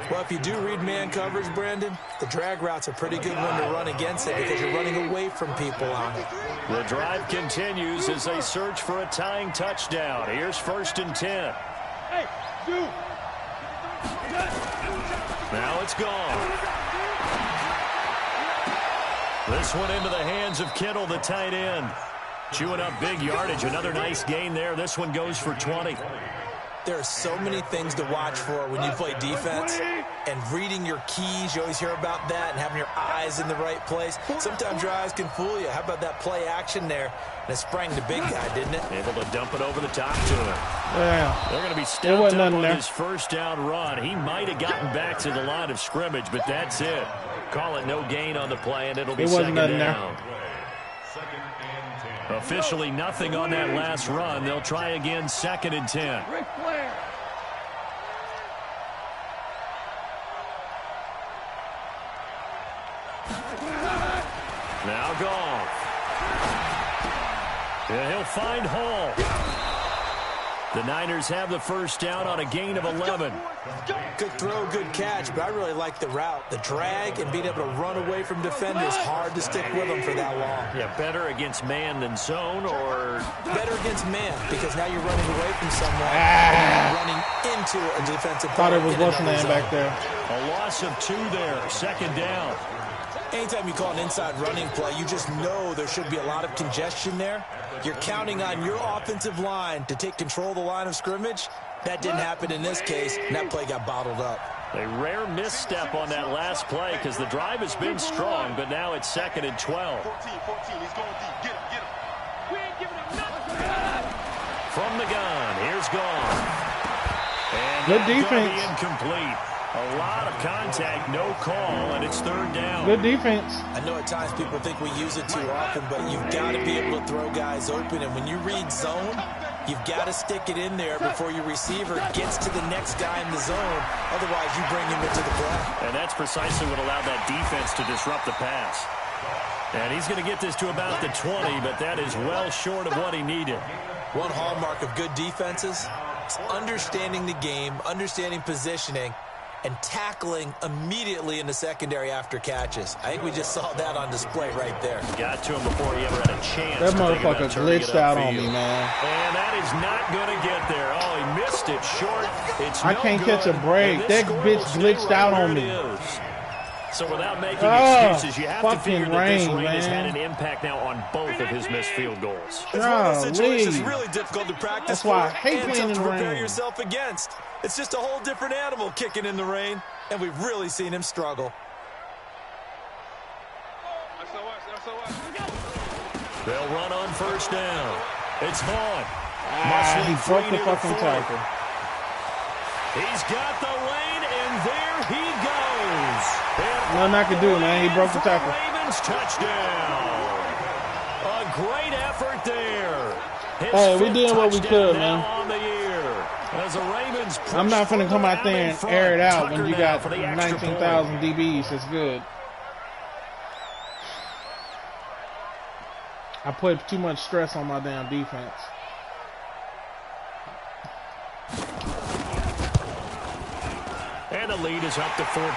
[SPEAKER 4] Well, if you do read man coverage, Brandon, the drag route's a pretty good one to run against it because you're running away from people on it.
[SPEAKER 2] The drive continues as they search for a tying touchdown. Here's 1st and 10.
[SPEAKER 3] Hey, you.
[SPEAKER 2] Now it's gone. This one into the hands of Kittle, the tight end. Chewing up big yardage. Another nice gain there. This one goes for 20.
[SPEAKER 4] There are so many things to watch for when you play defense, and reading your keys, you always hear about that, and having your eyes in the right place. Sometimes your eyes can fool you. How about that play action there? And it sprang the big guy, didn't it?
[SPEAKER 2] Able to dump it over the top to him.
[SPEAKER 1] Yeah.
[SPEAKER 2] They're going to be stopped up on his first down run. He might have gotten back to the line of scrimmage, but that's it. Call it no gain on the play, and it'll be second down. Officially nothing on that last run. They'll try again, 2nd and 10. Now gone. And he'll find Hall. The Niners have the first down on a gain of 11.
[SPEAKER 4] Good throw, good catch, but I really like the route. The drag and being able to run away from defenders, hard to stick with them for that long.
[SPEAKER 2] Yeah, better against man than zone, or?
[SPEAKER 4] Better against man, because now you're running away from someone and running into a defensive player.
[SPEAKER 1] Thought it was Washington back there.
[SPEAKER 2] A loss of 2 there, 2nd down.
[SPEAKER 4] Anytime you call an inside running play, you just know there should be a lot of congestion there. You're counting on your offensive line to take control of the line of scrimmage. That didn't happen in this case, and that play got bottled up.
[SPEAKER 2] A rare misstep on that last play because the drive has been strong, but now it's 2nd and 12.
[SPEAKER 3] 14, he's going deep. Get him, get him. We ain't giving him nothing.
[SPEAKER 2] From the gun, here's gone. And
[SPEAKER 1] good defense.
[SPEAKER 2] Incomplete. A lot of contact, no call, and it's 3rd down.
[SPEAKER 1] Good defense.
[SPEAKER 4] I know at times people think we use it too often, but you've got to be able to throw guys open. And when you read zone, you've got to stick it in there before your receiver gets to the next guy in the zone. Otherwise, you bring him into the play.
[SPEAKER 2] And that's precisely what allowed that defense to disrupt the pass. And he's going to get this to about the 20, but that is well short of what he needed.
[SPEAKER 4] One hallmark of good defenses is understanding the game, understanding positioning, and tackling immediately in the secondary after catches. I think we just saw that on display right there.
[SPEAKER 2] Got to him before he ever had a chance.
[SPEAKER 1] That motherfucker glitched out on me, man.
[SPEAKER 2] And that is not going to get there. Oh, he missed it short.
[SPEAKER 1] I can't catch a break. That bitch glitched out on me.
[SPEAKER 2] So without making excuses, you have to figure that this rain
[SPEAKER 1] man.
[SPEAKER 2] has had an impact now on both of his missed field goals.
[SPEAKER 4] It's one of those situations really difficult to practice.
[SPEAKER 1] That's why I hate playing in the rain.
[SPEAKER 4] Prepare yourself against. It's just a whole different animal kicking in the rain, and we've really seen him struggle.
[SPEAKER 2] They'll run on 1st down. It's Vaughn.
[SPEAKER 1] He broke the fucking tackle.
[SPEAKER 2] He's got the lane, and there he goes.
[SPEAKER 1] Nothing I can do, man. He broke the tackle.
[SPEAKER 2] Ravens touchdown. A great effort there.
[SPEAKER 1] Hey, we did what we could, man.
[SPEAKER 2] On the year. As the Ravens
[SPEAKER 1] I'm not finna come out there and air it out when you got 19,000 DBs. It's good. I put too much stress on my damn defense.
[SPEAKER 2] And the lead is up to 14.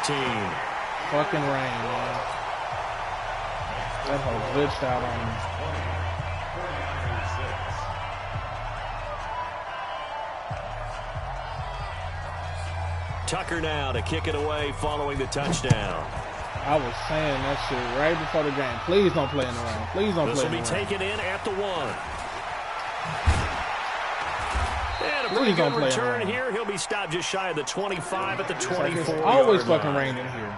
[SPEAKER 1] Fucking rain, man. That whole glitched out on me.
[SPEAKER 2] Tucker now to kick it away following the touchdown.
[SPEAKER 1] I was saying that shit right before the game. Please don't play in the rain. Please don't play in the rain.
[SPEAKER 2] This will be taken in at the 1. And a
[SPEAKER 1] Please
[SPEAKER 2] pretty
[SPEAKER 1] don't
[SPEAKER 2] good
[SPEAKER 1] play
[SPEAKER 2] return here. He'll be stopped just shy of the 25 at the 24.
[SPEAKER 1] It's always fucking rain in here.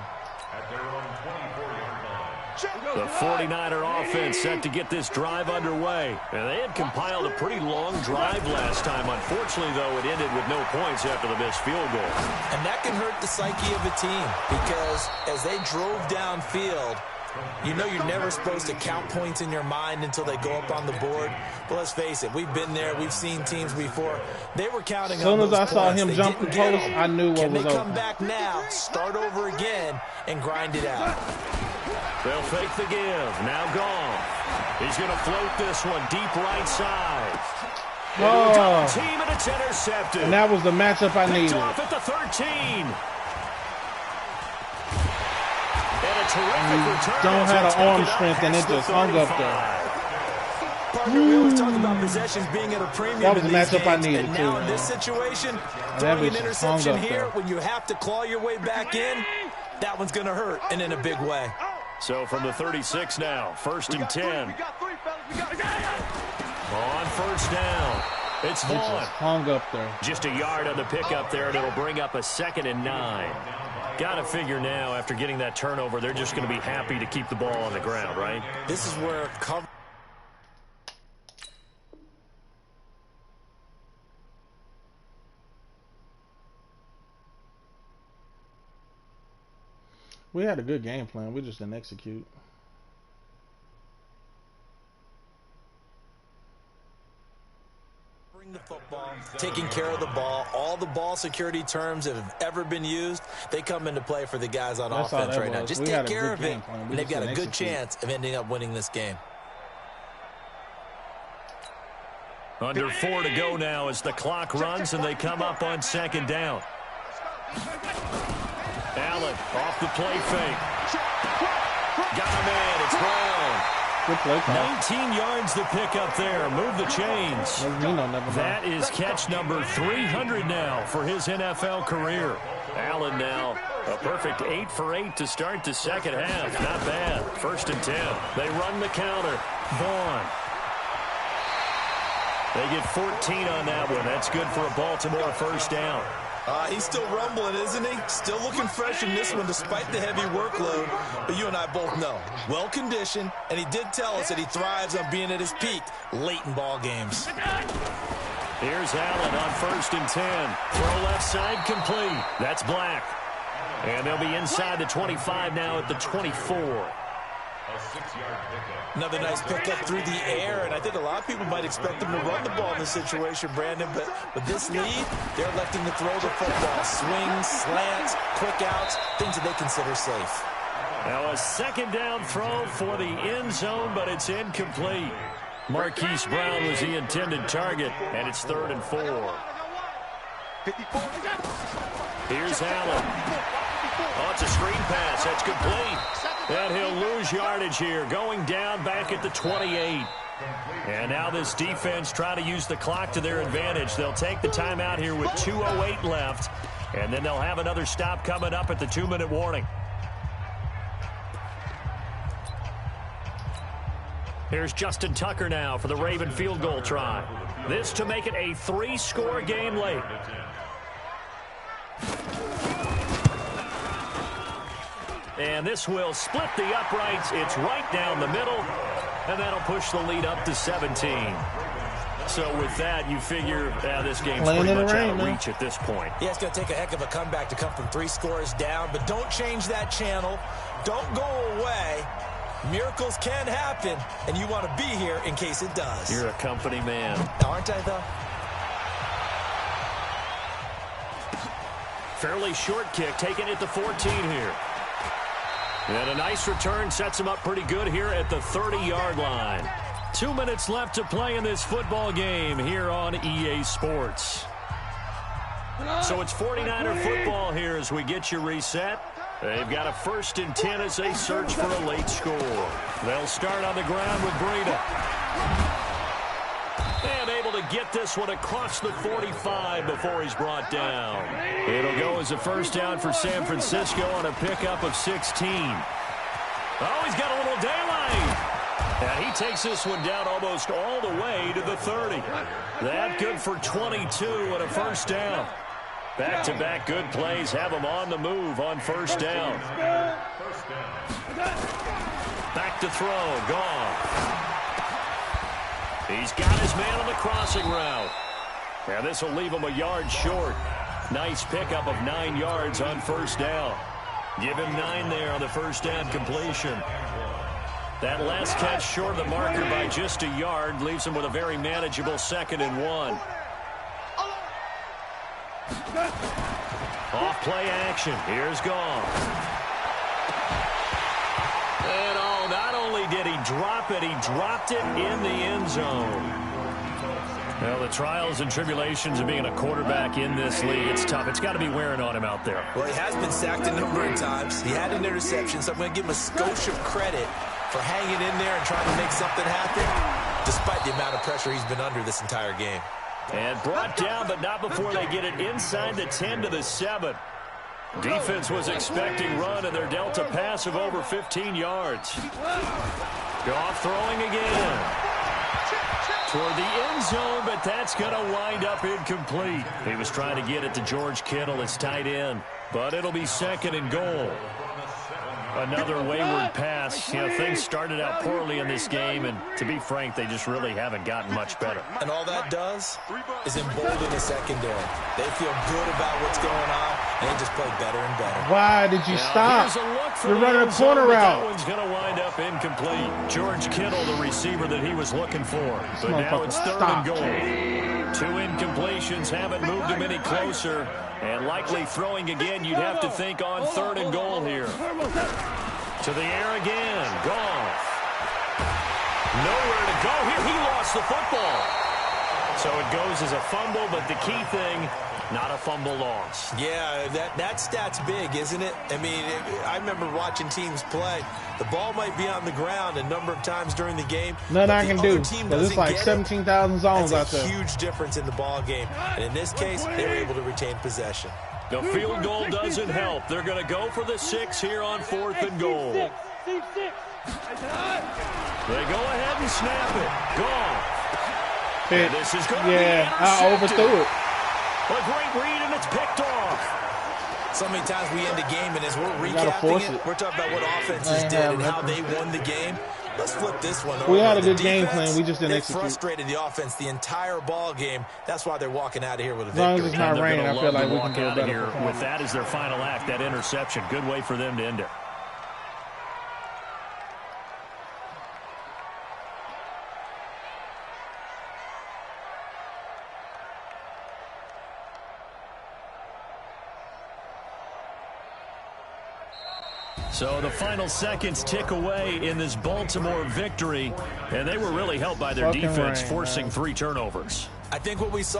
[SPEAKER 2] The 49er offense set to get this drive underway. And they had compiled a pretty long drive last time. Unfortunately, though, it ended with no points after the missed field goal.
[SPEAKER 4] And that can hurt the psyche of a team because as they drove downfield, You know you're never supposed to count points in your mind until they go up on the board. But let's face it, we've been there. We've seen teams before. They were counting on those points.
[SPEAKER 1] As soon as I saw him jump the post, I knew what was over.
[SPEAKER 4] Can they come back now, start over again, and grind it out?
[SPEAKER 2] They'll fake the give. Now gone. He's going to float this one deep right side. Double team, and it's intercepted.
[SPEAKER 1] And that was the matchup I needed.
[SPEAKER 2] Off at the 13. And a terrific return.
[SPEAKER 1] Don't have an arm strength, and it just hung up there.
[SPEAKER 4] Parker, we always talk about possessions being at a premium.
[SPEAKER 1] That was the matchup I needed,
[SPEAKER 4] and now in this situation, throwing an interception here when you have to claw your way back in, that one's going to hurt, and in a big way.
[SPEAKER 2] So from the 36 now, 1st and 10. On first down, it's Vaughn.
[SPEAKER 1] Hung up there.
[SPEAKER 2] Just a yard on the pickup there, and it'll bring up a 2nd and 9. Got to figure now, after getting that turnover, they're just going to be happy to keep the ball on the ground, right?
[SPEAKER 4] This is where cover.
[SPEAKER 1] We had a good game plan. We just didn't execute.
[SPEAKER 4] The football, taking care of the ball, all the ball security terms that have ever been used, they come into play for the guys on offense right now. Just take care of it, and they've got a good chance of ending up winning this game.
[SPEAKER 2] Under 4 to go now as the clock runs, and they come up on 2nd down. Allen off the play fake. Got him in. It's Brown.
[SPEAKER 1] Good play call.
[SPEAKER 2] 19 yards to pick up there. Move the chains. That is catch number 300 now for his NFL career. Allen now a perfect 8 for 8 to start the second half. Not bad. 1st and 10. They run the counter. Vaughn. They get 14 on that one. That's good for a Baltimore first down.
[SPEAKER 4] He's still rumbling, isn't he? Still looking fresh in this one despite the heavy workload. But you and I both know, well-conditioned, and he did tell us that he thrives on being at his peak late in ball games.
[SPEAKER 2] Here's Allen on 1st and 10. Throw left side complete. That's Black. And they'll be inside the 25 now at the 24.
[SPEAKER 4] Another nice pickup through the air, and I think a lot of people might expect them to run the ball in this situation, Brandon, but with this lead, they're electing to throw the football. Swings, slants, quick outs, things that they consider safe.
[SPEAKER 2] Now a 2nd down throw for the end zone, but it's incomplete. Marquise Brown was the intended target, and it's 3rd and 4. Here's Allen. Oh, it's a screen pass. That's complete. And he'll lose yardage here, going down back at the 28. And now this defense trying to use the clock to their advantage. They'll take the timeout here with 2:08 left, and then they'll have another stop coming up at the 2-minute warning. Here's Justin Tucker now for the Raven field goal try. This to make it a 3-score game late. And this will split the uprights. It's right down the middle, and that'll push the lead up to 17. So with that, you figure this game's pretty much out of reach at this point.
[SPEAKER 4] Yeah, it's going to take a heck of a comeback to come from 3 scores down, but don't change that channel. Don't go away. Miracles can happen, and you want to be here in case it does.
[SPEAKER 2] You're a company man.
[SPEAKER 4] Aren't I, though?
[SPEAKER 2] Fairly short kick, taken at the 14 here. And a nice return sets him up pretty good here at the 30-yard line. 2 minutes left to play in this football game here on EA Sports. So it's 49er football here as we get you reset. They've got a 1st and 10 as they search for a late score. They'll start on the ground with Breida. And able to get this one across the 45 before he's brought down. It'll go as a first down for San Francisco on a pickup of 16. Oh, he's got a little daylight. And he takes this one down almost all the way to the 30. That good for 22 and a first down. Back-to-back good plays have him on the move on first down. Back to throw. Gone. He's got his man on the crossing route. And this will leave him a yard short. Nice pickup of 9 yards on first down. Give him 9 there on the first down completion. That last catch short of the marker by just a yard leaves him with a very manageable 2nd and 1. Off play action. Here's Goff. And not only did he drop it, he dropped it in the end zone. Well, the trials and tribulations of being a quarterback in this league, it's tough. It's got to be wearing on him out there.
[SPEAKER 4] Well, he has been sacked a number of times. He had an interception, so I'm going to give him a skosh of credit for hanging in there and trying to make something happen, despite the amount of pressure he's been under this entire game.
[SPEAKER 2] And brought down, but not before they get it inside the 10 to the 7. Defense was expecting run, and they're dealt a pass of over 15 yards. Goff throwing again. Toward the end zone, but that's going to wind up incomplete. He was trying to get it to George Kittle, his tight end, but it'll be 2nd and goal. Another wayward pass. You know, things started out poorly in this game, and to be frank, they just really haven't gotten much better.
[SPEAKER 4] And all that does is embolden the secondary. They feel good about what's going on, and they just play better and better.
[SPEAKER 1] Why did you stop? You're running a corner route.
[SPEAKER 2] That one's going to wind up incomplete. George Kittle, the receiver that he was looking for. But now it's 3rd and goal. 2 incompletions haven't moved him any closer. And likely throwing again, you'd have to think on 3rd and goal here. To the air again. Goff. Nowhere to go here. He lost the football. So it goes as a fumble, but the key thing, not a fumble loss.
[SPEAKER 4] Yeah, that stat's big, isn't it? I mean, I remember watching teams play. The ball might be on the ground a number of times during the game.
[SPEAKER 1] Nothing I can do, because it's like 17,000 zones out there.
[SPEAKER 4] That's a huge difference in the ball game. And in this case, they were able to retain possession.
[SPEAKER 2] The field goal doesn't help. They're going to go for the 6 here on 4th and goal. They go ahead and snap it. Goff.
[SPEAKER 1] And
[SPEAKER 2] this is going to
[SPEAKER 1] be I overthrew it.
[SPEAKER 2] A great read, and it's picked off.
[SPEAKER 4] So many times we end a game, and as we're recapping it, we're talking about what offenses did and how they won the game. Let's flip this one over.
[SPEAKER 1] We had a good game plan. We just didn't execute.
[SPEAKER 4] They frustrated the offense the entire ball game. That's why they're walking out of here with a victory.
[SPEAKER 1] As long as it's not raining, I feel like we can do better.
[SPEAKER 2] Here with that as their final act, that interception. Good way for them to end it. So the final seconds tick away in this Baltimore victory, and they were really helped by their defense forcing 3 turnovers.
[SPEAKER 4] I think what we saw